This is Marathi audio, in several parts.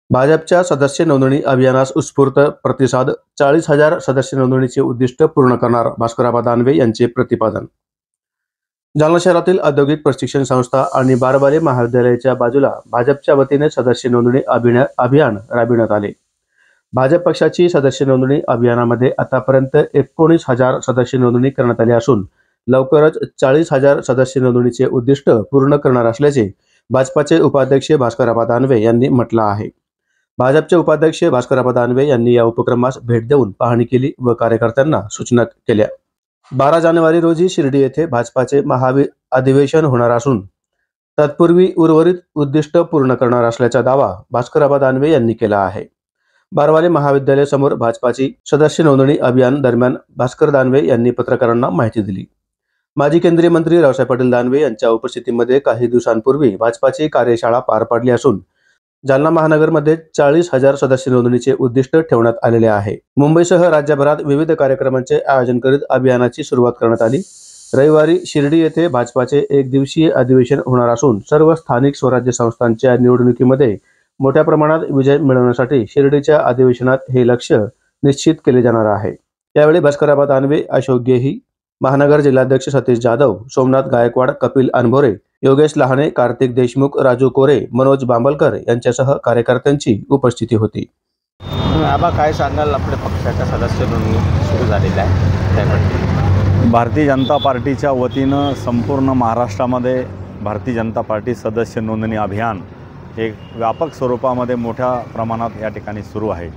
भाजपच्या सदस्य नोंदणी अभियानास उत्स्फूर्त प्रतिसाद, 40,000 सदस्य नोंदणीचे उद्दिष्ट पूर्ण करणार, भास्करआबा दानवे यांचे प्रतिपादन. जालना शहरातील औद्योगिक प्रशिक्षण संस्था आणि बारबाले महाविद्यालयाच्या बाजूला भाजपच्या वतीने सदस्य नोंदणी अभियान राबविण्यात आले. भाजप पक्षाची सदस्य नोंदणी अभियानामध्ये आतापर्यंत 19,000 सदस्य नोंदणी करण्यात आली असून लवकरच 40,000 सदस्य नोंदणीचे उद्दिष्ट पूर्ण करणार असल्याचे भाजपाचे उपाध्यक्ष भास्करआबा दानवे यांनी म्हटलं आहे. भाजपचे उपाध्यक्ष भास्करआबा दानवे यांनी या उपक्रमास भेट देऊन पाहणी केली व कार्यकर्त्यांना सूचना केल्या. 12 जानेवारी रोजी शिर्डी येथे भाजपाचे अधिवेशन होणार असून तत्पूर्वी उर्वरित उद्दिष्ट पूर्ण करणार असल्याचा दावा भास्करआबा दानवे यांनी केला आहे. बारबाले महाविद्यालय समोर भाजपाची सदस्य नोंदणी अभियान दरम्यान भास्कर दानवे यांनी पत्रकारांना माहिती दिली. माजी केंद्रीय मंत्री रावसाहेब पाटील दानवे यांच्या उपस्थितीमध्ये काही दिवसांपूर्वी भाजपाची कार्यशाळा पार पडली असून जालना महानगरमध्ये 40,000 सदस्य नोंदणीचे उद्दिष्ट ठेवण्यात आलेले आहे. मुंबईसह राज्यभरात विविध कार्यक्रमांचे आयोजन करीत अभियानाची सुरुवात करण्यात आली. रविवारी शिर्डी येथे भाजपाचे एक दिवसीय अधिवेशन होणार असून सर्व स्थानिक स्वराज्य संस्थांच्या निवडणुकीमध्ये मोठ्या प्रमाणात विजय मिळवण्यासाठी शिर्डीच्या अधिवेशनात हे लक्ष्य निश्चित केले जाणार आहे. यावेळी भास्करआबा दानवे, अशोक गेही, महानगर जिल्हाध्यक्ष सतीश जाधव, सोमनाथ गायकवाड, कपिल अनभोरे, योगेश लहाने, कार्तिक देशमुख, राजू कोरे, मनोज बांबलकर यांच्यासह कार्यकर्त्यांची उपस्थिती होती. आबा काय सांगाल, आपल्या पक्षाच्या सदस्य नोंदणी सुरू झालेली आहे त्याबद्दल? भारतीय जनता पार्टीच्या वतीनं संपूर्ण महाराष्ट्रामध्ये भारतीय जनता पार्टी सदस्य नोंदणी अभियान एक व्यापक स्वरूपामध्ये मोठ्या प्रमाणात या ठिकाणी सुरू आहे.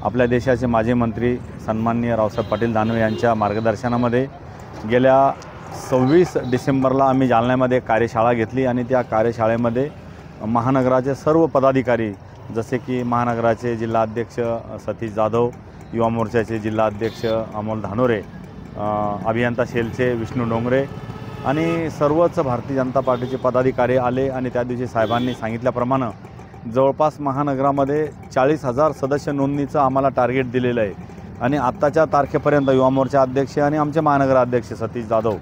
आपल्या देशाचे माजी मंत्री सन्माननीय रावसाहेब पाटील दानवे यांच्या मार्गदर्शनामध्ये गेल्या 26 डिसेंबरला आम्ही जालन्यामध्ये कार्यशाळा घेतली आणि त्या कार्यशाळेमध्ये महानगराचे सर्व पदाधिकारी जसे की महानगराचे जिल्हाध्यक्ष सतीश जाधव, युवा मोर्चाचे जिल्हाध्यक्ष अमोल धानोरे, अभियंता सेलचे विष्णू डोंगरे आणि सर्वच भारतीय जनता पार्टीचे पदाधिकारी आले आणि त्या दिवशी साहेबांनी सांगितल्याप्रमाणे जवळपास महानगरामध्ये 40,000 सदस्य नोंदणीचं आम्हाला टार्गेट दिलेलं आहे आणि आत्ताच्या तारखेपर्यंत युवा मोर्चा अध्यक्ष आणि आमचे महानगराध्यक्ष सतीश जाधव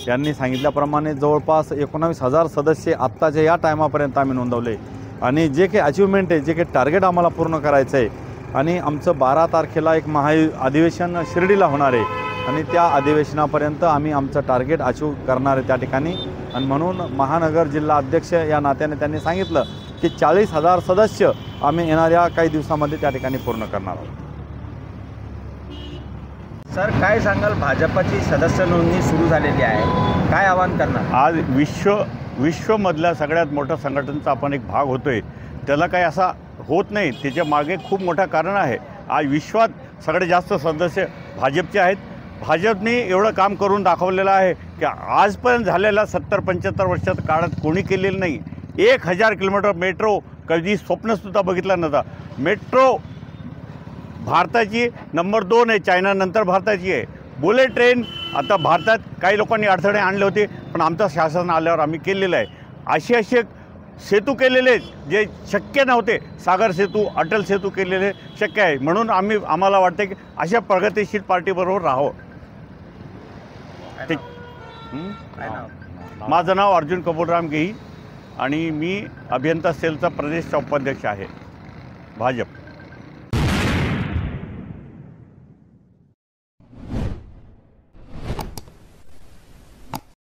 यांनी सांगितल्याप्रमाणे जवळपास 19,000 सदस्य आत्ताच्या या टायमापर्यंत आम्ही नोंदवले आणि जे काही अचिव्हमेंट आहे, जे काही टार्गेट आम्हाला पूर्ण करायचं आहे आणि आमचं 12 तारखेला एक अधिवेशन शिर्डीला होणार आहे आणि त्या अधिवेशनापर्यंत आम्ही आमचं टार्गेट अचीव करणार आहे त्या ठिकाणी. आणि म्हणून महानगर जिल्हा अध्यक्ष या नात्याने त्यांनी सांगितलं की 40,000 सदस्य आम्ही येणाऱ्या काही दिवसामध्ये त्या ठिकाणी पूर्ण करणार आहोत. सर काय सांगाल, भाजपाची सदस्य नोंदणी सुरू झालेली आहे, काय आवाहन करणार? आज विश्वमधल्या सगळ्यात मोठ्या संघटनेचा आपण एक भाग होतोय. त्याला काही असा होत नाही, त्याच्या मागे खूप मोठं कारण आहे. आज विश्वात सगळे जास्त सदस्य भाजपचे आहेत. भाजपने एवढं काम करून दाखवलेलं आहे की आजपर्यंत झालेल्या 70-75 वर्षात काळात कोणी केलेलं नाही. 1,000 किलोमीटर मेट्रो कधी स्वप्नसुद्धा बघितलं नव्हतं. मेट्रो भारताची नंबर 2 आहे, चायनानंतर भारताची आहे. बुलेट ट्रेन आता भारतात काही लोकांनी अडथळे आणले होते पण आमचं शासन आल्यावर आम्ही केलेलं आहे. असे सेतू केलेले जे शक्य नव्हते, सागर सेतू, अटल सेतू केलेले शक्य आहे. म्हणून आम्हाला वाटतं की अशा प्रगतिशील पार्टीबरोबर राहावं. ठीक. माझं नाव अर्जुन कपूरराम गेही आणि मी अभियंता सेलचा प्रदेश उपाध्यक्ष आहे भाजप.